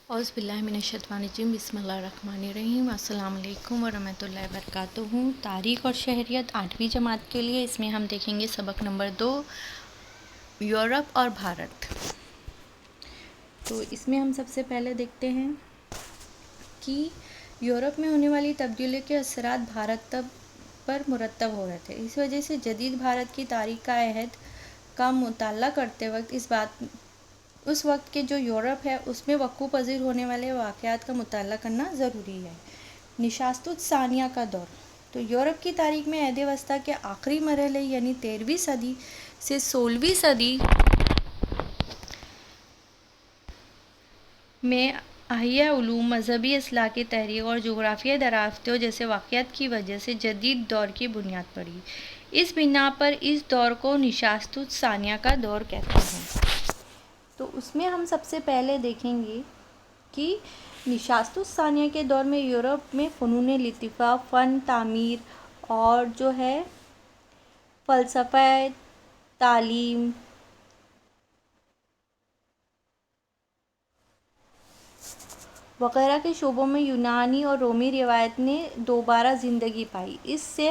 اعوذ باللہ من الشیطان الرجیم، بسم اللہ الرحمن الرحیم۔ السلام علیکم ورحمۃ اللہ وبرکاتہ۔ تاریخ اور شہریت 8ویں جماعت کے لیے اس میں ہم دیکھیں گے سبق نمبر 2، یورپ اور بھارت۔ تو اس میں ہم سب سے پہلے دیکھتے ہیں کہ یورپ میں ہونے والی تبدیلی کے اثرات بھارت پر مرتب ہو رہے تھے۔ اس وجہ سے جدید بھارت کی تاریخ کا عہد کا مطالعہ کرتے وقت اس وقت کے جو یورپ ہے اس میں وقوع پذیر ہونے والے واقعات کا مطالعہ کرنا ضروری ہے۔ نشست الثانیہ کا دور۔ تو یورپ کی تاریخ میں عہد وسطیٰ کے آخری مرحلے یعنی 13ویں صدی سے 16ویں صدی میں احیاء علوم، مذہبی اصلاح کی تحریک اور جغرافیائی دریافتوں جیسے واقعات کی وجہ سے جدید دور کی بنیاد پڑی۔ اس بنا پر اس دور کو نشست الثانیہ کا دور کہتے ہیں۔ تو اس میں ہم سب سے پہلے دیکھیں گے کہ نشست الثانیہ کے دور میں یورپ میں فنون لطیفہ، فن تعمیر اور جو ہے فلسفہ، تعلیم، وغیرہ کے شعبوں میں یونانی اور رومی روایت نے دوبارہ زندگی پائی۔ اس سے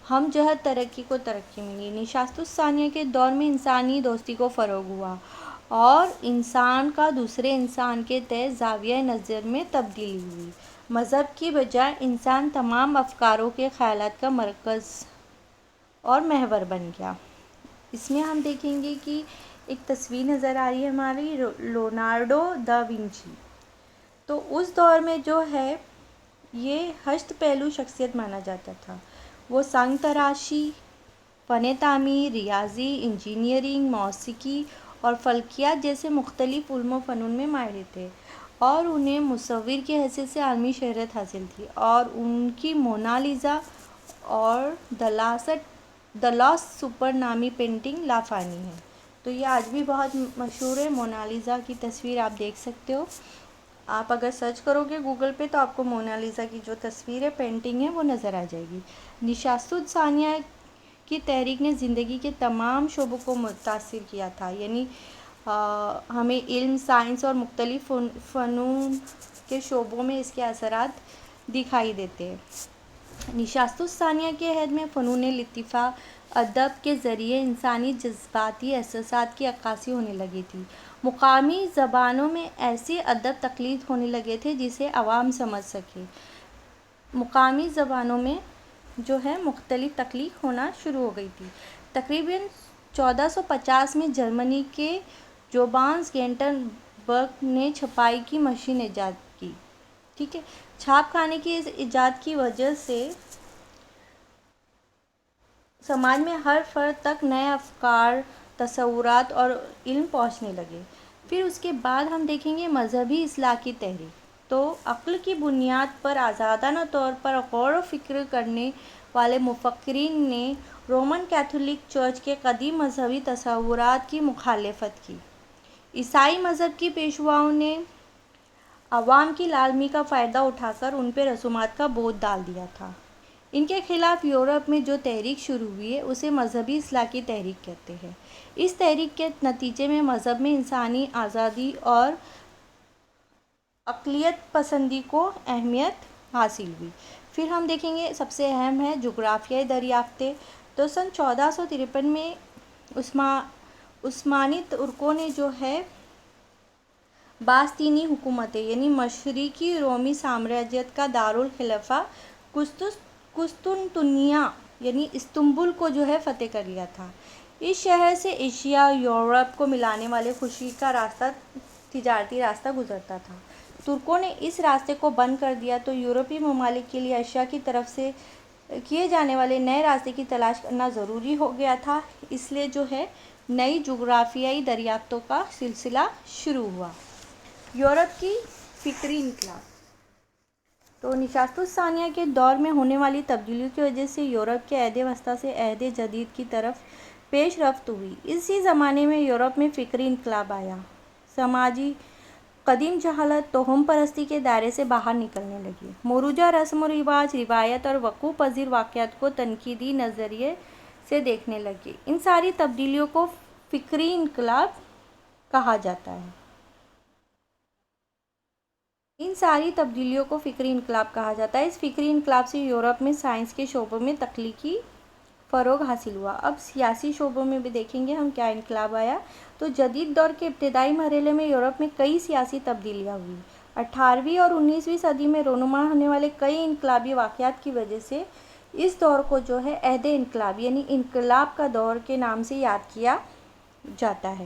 ہم جہت ترقی کو ترقی ملی۔ نشست الثانیہ کے دور میں انسانی دوستی کو فروغ ہوا اور انسان کا دوسرے انسان کے تئیں زاویہ نظر میں تبدیلی ہوئی۔ مذہب کی بجائے انسان تمام افکار کے خیالات کا مرکز اور محور بن گیا۔ اس میں ہم دیکھیں گے کہ ایک تصویر نظر آ رہی ہے ہماری لیونارڈو دا ونچی۔ تو اس دور میں جو ہے یہ ہشت پہلو شخصیت مانا جاتا تھا۔ وہ سنگ تراشی، فن تعمیر، ریاضی، انجینئرنگ، موسیقی اور فلکیات جیسے مختلف علوم و فنون میں ماہر تھے اور انہیں مصور کی حیثیت سے عالمی شہرت حاصل تھی اور ان کی مونا لیزا اور دی لاسٹ سپر نامی پینٹنگ لافانی ہے۔ تو یہ آج بھی بہت مشہور ہے۔ مونا لیزا کی تصویر آپ دیکھ سکتے ہو، آپ اگر سرچ کرو گے گوگل پہ تو آپ کو مونا لیزا کی جو تصویر ہے، پینٹنگ ہے، وہ نظر آ جائے گی۔ نشست الثانیہ کی تحریک نے زندگی کے تمام شعبوں کو متاثر کیا تھا، یعنی ہمیں علم، سائنس اور مختلف فنون کے شعبوں میں اس کے اثرات دکھائی دیتے ہیں۔ نشست الثانیہ کے عہد میں فنون لطیفہ، ادب کے ذریعے انسانی جذباتی احساسات کی عکاسی ہونے لگی تھی۔ مقامی زبانوں میں ایسے ادب تخلیق ہونے لگے تھے جسے عوام سمجھ سکے۔ مقامی زبانوں میں جو ہے مختلف تخلیق ہونا شروع ہو گئی تھی۔ تقریباً 1450 میں جرمنی کے جوہانس گوٹنبرگ نے چھپائی کی مشین ایجاد کی۔ ٹھیک ہے، چھاپ خانے کی اس ایجاد کی وجہ سے سماج میں ہر فرد تک نئے افکار، تصورات اور علم پہنچنے لگے۔ پھر اس کے بعد ہم دیکھیں گے مذہبی اصلاح کی تحریک۔ تو عقل کی بنیاد پر آزادانہ طور پر غور و فکر کرنے والے مفکرین نے رومن کیتھولک چرچ کے قدیم مذہبی تصورات کی مخالفت کی۔ عیسائی مذہب کے پیشواؤں نے عوام کی لاعلمی کا فائدہ اٹھا کر ان پہ رسومات کا بوجھ ڈال دیا تھا۔ ان کے خلاف یورپ میں جو تحریک شروع ہوئی ہے اسے مذہبی اصلاح کی تحریک کہتے ہیں۔ اس تحریک کے نتیجے میں مذہب میں انسانی آزادی اور اقلیت پسندی کو اہمیت حاصل ہوئی۔ پھر ہم دیکھیں گے سب سے اہم ہے جغرافیائی دریافتیں۔ تو سن 1453 میں عثمانی ترکوں نے جو ہے باستینی حکومتیں یعنی مشرقی رومی سامراجیت کا دارالخلافہ قسطنطنیہ یعنی استنبول کو جو ہے فتح کر لیا تھا۔ اس شہر سے ایشیا، یورپ کو ملانے والے خشکی کا تجارتی راستہ گزرتا تھا۔ ترکوں نے اس راستے کو بند کر دیا تو یورپی ممالک کے لیے ایشیا کی طرف سے کیے جانے والے نئے راستے کی تلاش کرنا ضروری ہو گیا تھا۔ اس لیے جو ہے نئی جغرافیائی دریافتوں کا سلسلہ شروع ہوا۔ یورپ کی فکری انقلاب۔ تو نشست الثانیہ کے دور میں ہونے والی تبدیلیوں کی وجہ سے یورپ کے عہد وسطیٰ سے عہد جدید کی طرف پیش رفت ہوئی۔ اسی زمانے میں یورپ میں فکری انقلاب آیا۔ سماجی قدیم جہالت، توہم پرستی کے دائرے سے باہر نکلنے لگی۔ مروجہ رسم و رواج، روایات اور وقوع پذیر واقعات کو تنقیدی نظریے سے دیکھنے لگے۔ ان ساری تبدیلیوں کو فکری انقلاب کہا جاتا ہے۔ ان ساری تبدیلیوں کو فکری انقلاب کہا جاتا ہے۔ اس فکری انقلاب سے یورپ میں سائنس کے شعبوں میں تخلیقی فروغ حاصل ہوا۔ اب سیاسی شعبوں میں بھی دیکھیں گے ہم کیا انقلاب آیا۔ تو جدید دور کے ابتدائی مرحلے میں یورپ میں کئی سیاسی تبدیلیاں ہوئیں۔ 18ویں اور 19ویں صدی میں رونما ہونے والے کئی انقلابی واقعات کی وجہ سے اس دور کو جو ہے عہد انقلاب یعنی انقلاب کا دور کے نام سے یاد کیا جاتا ہے۔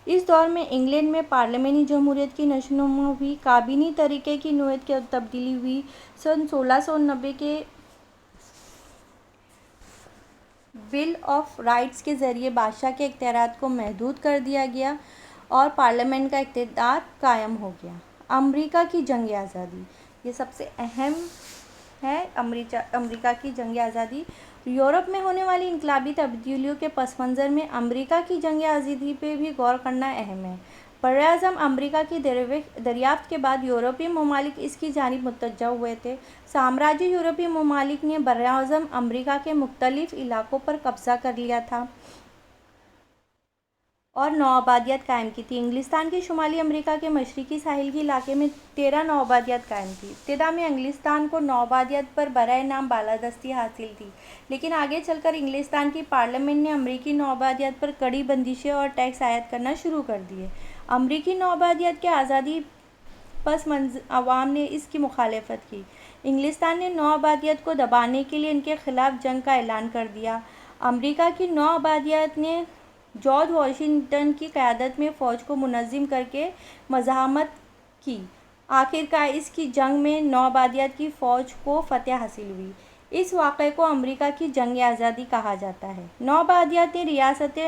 اس دور میں انگلینڈ میں پارلیمانی جمہوریت کی نشوونما ہوئی، کابینی طریقے کی نوعیت کی تبدیلی ہوئی۔ سن 1690 کے بل آف رائٹس کے ذریعے بادشاہ کے اختیارات کو محدود کر دیا گیا اور پارلیمنٹ کا اقتدار قائم ہو گیا۔ امریکہ کی جنگ آزادی، یہ سب سے اہم ہے۔ امریکہ کی جنگ آزادی یورپ میں ہونے والی انقلابی تبدیلیوں کے پس منظر میں امریکہ کی جنگ آزادی پہ بھی غور کرنا اہم ہے۔ براعظم امریکہ کی دریافت کے بعد یورپی ممالک اس کی جانب متوجہ ہوئے تھے۔ سامراجی یورپی ممالک نے براعظم امریکہ کے مختلف علاقوں پر قبضہ کر لیا تھا اور نوآبادیات قائم کی تھی۔ انگلستان کے شمالی امریکہ کے مشرقی ساحل کے علاقے میں 13 نوآبادیات قائم تھیں۔ ابتدا میں انگلستان کو نوآبادیات پر برائے نام بالادستی حاصل تھی، لیکن آگے چل کر انگلستان کی پارلیمنٹ نے امریکی نوآبادیات پر کڑی بندشیں اور ٹیکس عائد کرنا شروع کر دیے۔ امریکی نوآبادیات کے آزادی پس منظر عوام نے اس کی مخالفت کی۔ انگلستان نے نوآبادیات کو دبانے کے لیے ان کے خلاف جنگ کا اعلان کر دیا۔ امریکہ کی نوآبادیات نے جارج واشنگٹن کی قیادت میں فوج کو منظم کر کے مزاحمت کی۔ آخرکار اس کی جنگ میں نوآبادیات کی فوج کو فتح حاصل ہوئی۔ اس واقعے کو امریکہ کی جنگ آزادی کہا جاتا ہے۔ نوآبادیات نے ریاست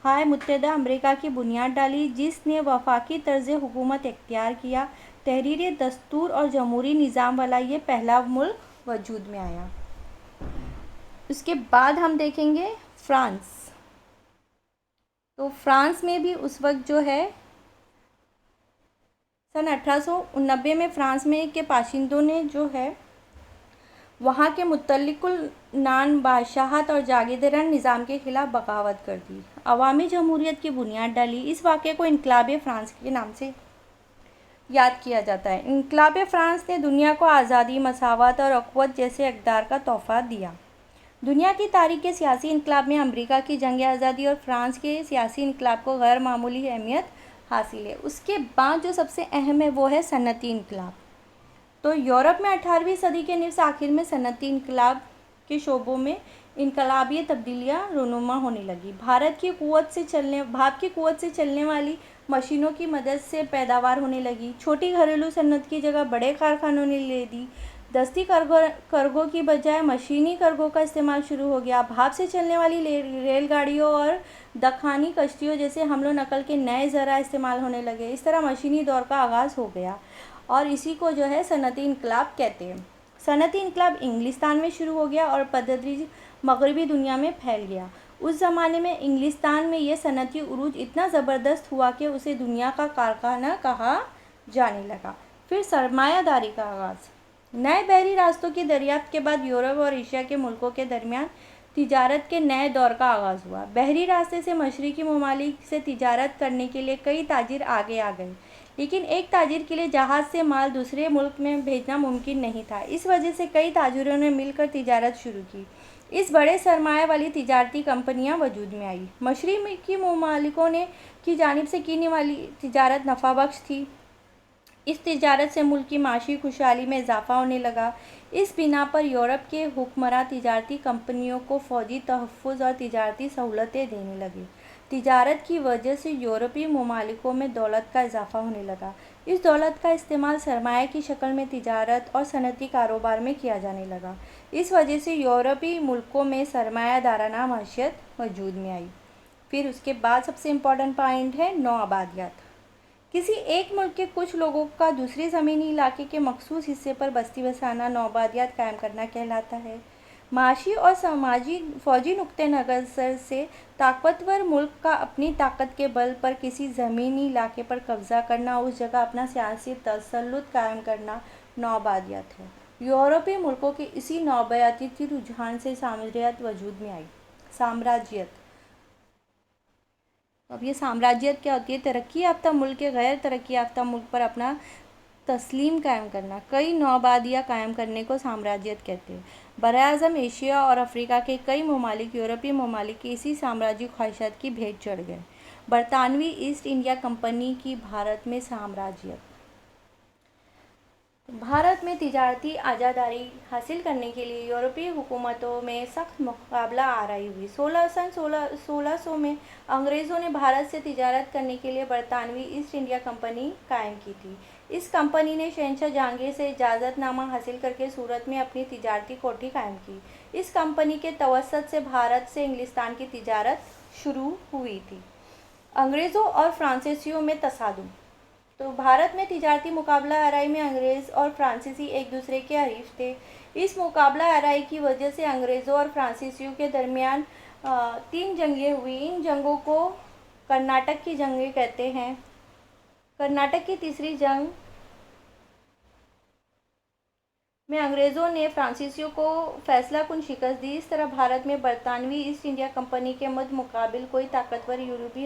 ہائے متحدہ امریکہ کی بنیاد ڈالی، جس نے وفاقی طرز حکومت اختیار کیا۔ تحریری دستور اور جمہوری نظام والا یہ پہلا ملک وجود میں آیا۔ اس کے بعد ہم دیکھیں گے فرانس۔ تو فرانس میں بھی اس وقت جو ہے سن 1890 میں فرانس میں کے باشندوں نے جو ہے وہاں کے مطلق العنان بادشاہت اور جاگیردارانہ نظام کے خلاف بغاوت کر دی، عوامی جمہوریت کی بنیاد ڈالی۔ اس واقعے کو انقلاب فرانس کے نام سے یاد کیا جاتا ہے۔ انقلاب فرانس نے دنیا کو آزادی، مساوات اور اخوت جیسے اقدار کا تحفہ دیا۔ دنیا کی تاریخ کے سیاسی انقلاب میں امریکہ کی جنگ آزادی اور فرانس کے سیاسی انقلاب کو غیر معمولی اہمیت حاصل ہے۔ اس کے بعد جو سب سے اہم ہے وہ ہے صنعتی انقلاب۔ تو یورپ میں 18ویں صدی کے نصف آخر میں صنعتی انقلاب کے شعبوں میں انقلابی تبدیلیاں رونما ہونے لگی۔ بھاپ کی قوت سے چلنے والی مشینوں کی مدد سے پیداوار ہونے لگی۔ چھوٹی گھریلو صنعت کی جگہ بڑے کارخانوں نے لے لی۔ دستی کرگھوں کی بجائے مشینی کرگھوں کا استعمال شروع ہو گیا۔ بھاپ سے چلنے والی ریل گاڑیوں اور دکنی کشتیوں جیسے حمل و نقل کے نئے ذرائع استعمال ہونے لگے۔ اس طرح مشینی دور کا آغاز ہو گیا اور اسی کو جو ہے صنعتی انقلاب کہتے ہیں۔ صنعتی انقلاب انگلستان میں شروع ہو گیا اور بتدریج مغربی دنیا میں پھیل گیا۔ اس زمانے میں انگلستان میں یہ صنعتی عروج اتنا زبردست ہوا کہ اسے دنیا کا کارخانہ کہا جانے لگا۔ پھر سرمایہ داری کا آغاز۔ نئے بحری راستوں کی دریافت کے بعد یورپ اور ایشیا کے ملکوں کے درمیان تجارت کے نئے دور کا آغاز ہوا۔ بحری راستے سے مشرقی ممالک سے تجارت کرنے کے لیے کئی تاجر آگے آ گئے، لیکن ایک تاجر کے لیے جہاز سے مال دوسرے ملک میں بھیجنا ممکن نہیں تھا۔ اس وجہ سے کئی تاجروں نے مل کر تجارت شروع کی۔ اس بڑے سرمایہ والی تجارتی کمپنیاں وجود میں آئیں۔ مشرقی ممالکوں کی جانب سے کی والی تجارت نفع بخش تھی۔ اس تجارت سے ملک کی معاشی خوشحالی میں اضافہ ہونے لگا۔ اس بنا پر یورپ کے حکمراں تجارتی کمپنیوں کو فوجی تحفظ اور تجارتی سہولتیں دینے لگے۔ تجارت کی وجہ سے یورپی ممالکوں میں دولت کا اضافہ ہونے لگا۔ اس دولت کا استعمال سرمایہ کی شکل میں تجارت اور صنعتی کاروبار میں کیا جانے لگا۔ اس وجہ سے یورپی ملکوں میں سرمایہ دارانہ معیشت وجود میں آئی۔ پھر اس کے بعد سب سے امپورٹنٹ پوائنٹ ہے نوآبادیات۔ کسی ایک ملک کے کچھ لوگوں کا دوسرے زمینی علاقے کے مخصوص حصے پر بستی بسانا نوآبادیات قائم کرنا کہلاتا ہے۔ معاشی اور سماجی فوجی نقطہ نظر سے طاقتور ملک کا اپنی طاقت کے بل پر کسی زمینی علاقے پر قبضہ کرنا، اس جگہ اپنا سیاسی تسلط قائم کرنا نوآبادیات ہے۔ یورپی ملکوں کے اسی نوآبادیاتی رجحان سے سامراجیت وجود میں آئی۔ سامراجیت، اب یہ سامراجیت کیا ہوتی ہے؟ ترقی یافتہ ملک کے غیر ترقی یافتہ ملک پر اپنا تسلیم قائم کرنا، کئی نوآبادیاں قائم کرنے کو سامراجیت کہتے ہیں۔ براعظم ایشیا اور افریقہ کے کئی ممالک یورپی ممالک کی اسی سامراجی خواہشات کی بھیٹ چڑھ گئے۔ برطانوی ایسٹ انڈیا کمپنی کی بھارت میں سامراجیت۔ بھارت میں تجارتی آزادی حاصل کرنے کے لیے یورپی حکومتوں میں سخت مقابلہ آرائی ہوئی۔ سن 1600 میں انگریزوں نے بھارت سے تجارت کرنے کے لیے برطانوی ایسٹ انڈیا کمپنی قائم کی تھی۔ اس کمپنی نے شہنشاہ جہانگیر سے اجازت نامہ حاصل کرکے سورت میں اپنی تجارتی کوٹھی قائم کی۔ اس کمپنی کے توسط سے بھارت سے انگلستان کی تجارت شروع ہوئی تھی۔ انگریزوں اور فرانسیسیوں میں تصادم۔ تو بھارت میں تجارتی مقابلہ آرائی میں انگریز اور فرانسیسی ایک دوسرے کے حریف تھے۔ اس مقابلہ آرائی کی وجہ سے انگریزوں اور فرانسیسیوں کے درمیان 3 جنگیں ہوئیں۔ ان جنگوں کو کرناٹک کی جنگیں کہتے ہیں۔ کرناٹک کی تیسری جنگ میں انگریزوں نے فرانسیسیوں کو فیصلہ کن شکست دی۔ اس طرح بھارت میں برطانوی ایسٹ انڈیا کمپنی کے مقابل کوئی طاقتور یورپی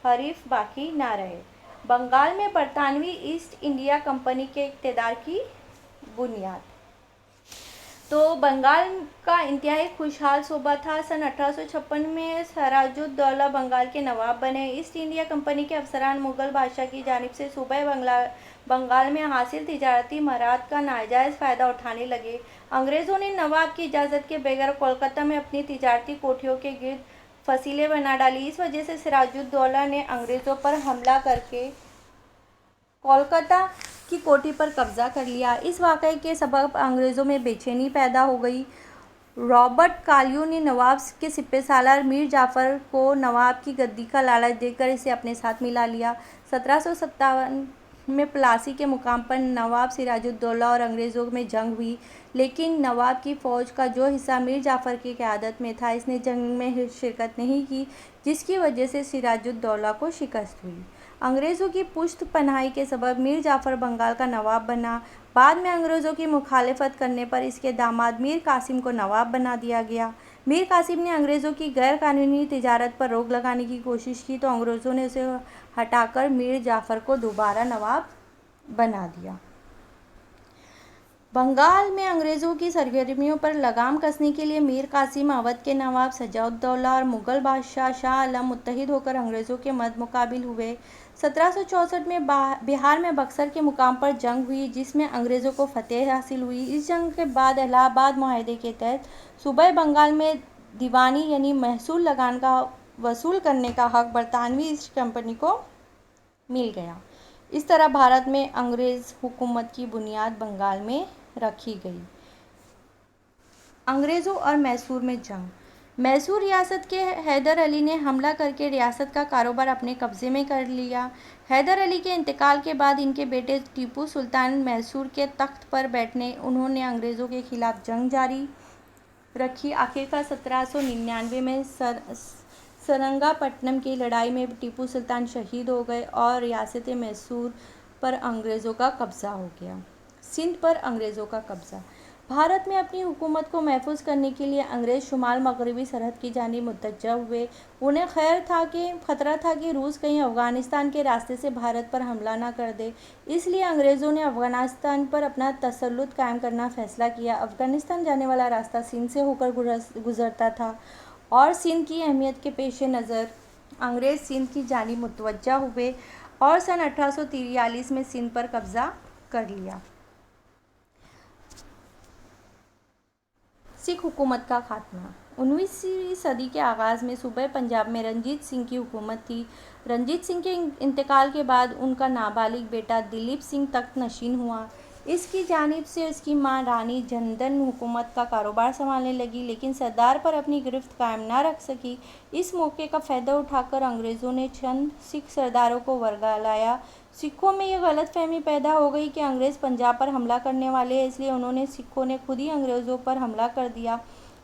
حریف باقی نہ رہے۔ بنگال میں برطانوی ایسٹ انڈیا کمپنی کے اقتدار کی بنیاد۔ تو بنگال کا انتہائی خوشحال صوبہ تھا۔ سن 1856 میں سراج الدولہ بنگال کے نواب بنے۔ ایسٹ انڈیا کمپنی کے افسران مغل بادشاہ کی جانب سے صوبہ بنگال میں حاصل تجارتی مراعات کا ناجائز فائدہ اٹھانے لگے۔ انگریزوں نے نواب کی اجازت کے بغیر کولکتہ میں اپنی تجارتی کوٹھیوں کے گرد فصیلیں بنا ڈالیں۔ اس وجہ سے سراج الدولہ نے انگریزوں پر حملہ کرکے کولکتہ کی کوٹھی پر قبضہ کر لیا۔ اس واقعے کے سبب انگریزوں میں بے چینی پیدا ہو گئی۔ رابرٹ کالیو نے نواب کے سپہ سالار میر جعفر کو نواب کی گدی کا لالچ دے کر اسے اپنے ساتھ ملا لیا۔ 1757 میں پلاسی کے مقام پر نواب سراج الدولہ اور انگریزوں میں جنگ ہوئی، لیکن نواب کی فوج کا جو حصہ میر جعفر کی قیادت میں تھا اس نے جنگ میں شرکت نہیں کی، جس کی وجہ سے سراج الدولہ کو شکست ہوئی۔ انگریزوں کی پشت پناہی کے سبب میر جعفر بنگال کا نواب بنا۔ بعد میں انگریزوں کی مخالفت کرنے پر اس کے داماد میر قاسم کو نواب بنا دیا گیا۔ میر قاسم نے انگریزوں کی غیر قانونی تجارت پر روک لگانے کی کوشش کی تو انگریزوں نے اسے ہٹا کر میر جعفر کو دوبارہ نواب بنا دیا۔ بنگال میں انگریزوں کی سرگرمیوں پر لگام کسنے کے لیے میر قاسم، اودھ کے نواب شجاع الدولہ اور مغل بادشاہ شاہ عالم متحد ہو کر انگریزوں کے مد مقابل ہوئے۔ 1764 میں بہار میں بکسر کے مقام پر جنگ ہوئی، جس میں انگریزوں کو فتح حاصل ہوئی۔ اس جنگ کے بعد الہ آباد معاہدے کے تحت صوبہ بنگال میں دیوانی یعنی محصول لگان کا وصول کرنے کا حق برطانوی ایسٹ کمپنی کو مل گیا۔ اس طرح بھارت میں انگریز حکومت کی بنیاد بنگال میں رکھی گئی۔ انگریزوں اور میسور میں جنگ۔ میسور ریاست کے حیدر علی نے حملہ کرکے ریاست کا کاروبار اپنے قبضے میں کر لیا۔ حیدر علی کے انتقال کے بعد ان کے بیٹے ٹیپو سلطان میسور کے تخت پر بیٹھے۔ انہوں نے انگریزوں کے خلاف جنگ جاری رکھی۔ آخرکار 1799 میں سرنگا پٹم کی لڑائی میں ٹیپو سلطان شہید ہو گئے اور ریاست میسور پر انگریزوں کا قبضہ ہو گیا۔ سندھ پر انگریزوں کا قبضہ۔ بھارت میں اپنی حکومت کو محفوظ کرنے کے لیے انگریز شمال مغربی سرحد کی جانب متوجہ ہوئے۔ انہیں خطرہ تھا کہ روس کہیں افغانستان کے راستے سے بھارت پر حملہ نہ کر دے، اس لیے انگریزوں نے افغانستان پر اپنا تسلط قائم کرنا فیصلہ کیا۔ افغانستان جانے والا راستہ سندھ سے ہو کر گزرتا تھا اور سندھ کی اہمیت کے پیش نظر انگریز سندھ کی جانب متوجہ ہوئے اور سن 1843 میں سندھ پر قبضہ کر لیا۔ سکھ حکومت کا خاتمہ۔ 19ویں صدی کے آغاز میں صوبہ پنجاب میں رنجیت سنگھ کی حکومت تھی۔ رنجیت سنگھ کے انتقال کے بعد ان کا نابالغ بیٹا دلیپ سنگھ تخت نشین ہوا۔ اس کی جانب سے اس کی ماں رانی جھندن حکومت کا کاروبار سنبھالنے لگی، لیکن سردار پر اپنی گرفت قائم نہ رکھ سکی۔ اس موقع کا فائدہ اٹھا کر انگریزوں نے چند سکھ سرداروں کو ورگلایا۔ سکھوں میں یہ غلط فہمی پیدا ہو گئی کہ انگریز پنجاب پر حملہ کرنے والے ہیں، اس لیے سکھوں نے خود ہی انگریزوں پر حملہ کر دیا۔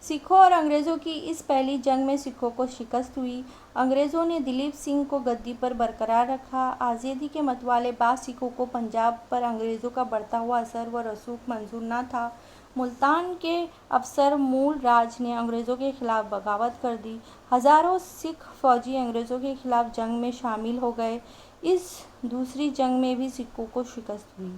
سکھوں اور انگریزوں کی اس پہلی جنگ میں سکھوں کو شکست ہوئی۔ انگریزوں نے دلیپ سنگھ کو گدی پر برقرار رکھا۔ آزادی کے متوالے بعض سکھوں کو پنجاب پر انگریزوں کا بڑھتا ہوا اثر و رسوخ منظور نہ تھا۔ ملتان کے افسر مول راج نے انگریزوں کے خلاف بغاوت کر دی۔ ہزاروں سکھ فوجی انگریزوں کے خلاف جنگ میں شامل ہو گئے۔ اس دوسری جنگ میں بھی سکھوں کو شکست ہوئی۔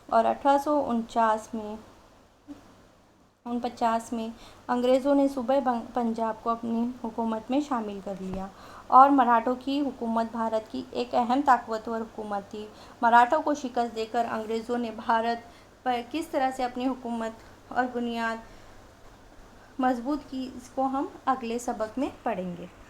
اور 1849 میں انگریزوں نے صوبہ پنجاب کو اپنی حکومت میں شامل کر لیا، اور مراٹھوں کی حکومت بھارت کی ایک اہم طاقتور حکومت تھی۔ مراٹھوں کو شکست دے کر انگریزوں نے بھارت پر کس طرح سے اپنی حکومت اور بنیاد مضبوط کی، اس کو ہم اگلے سبق میں پڑھیں گے۔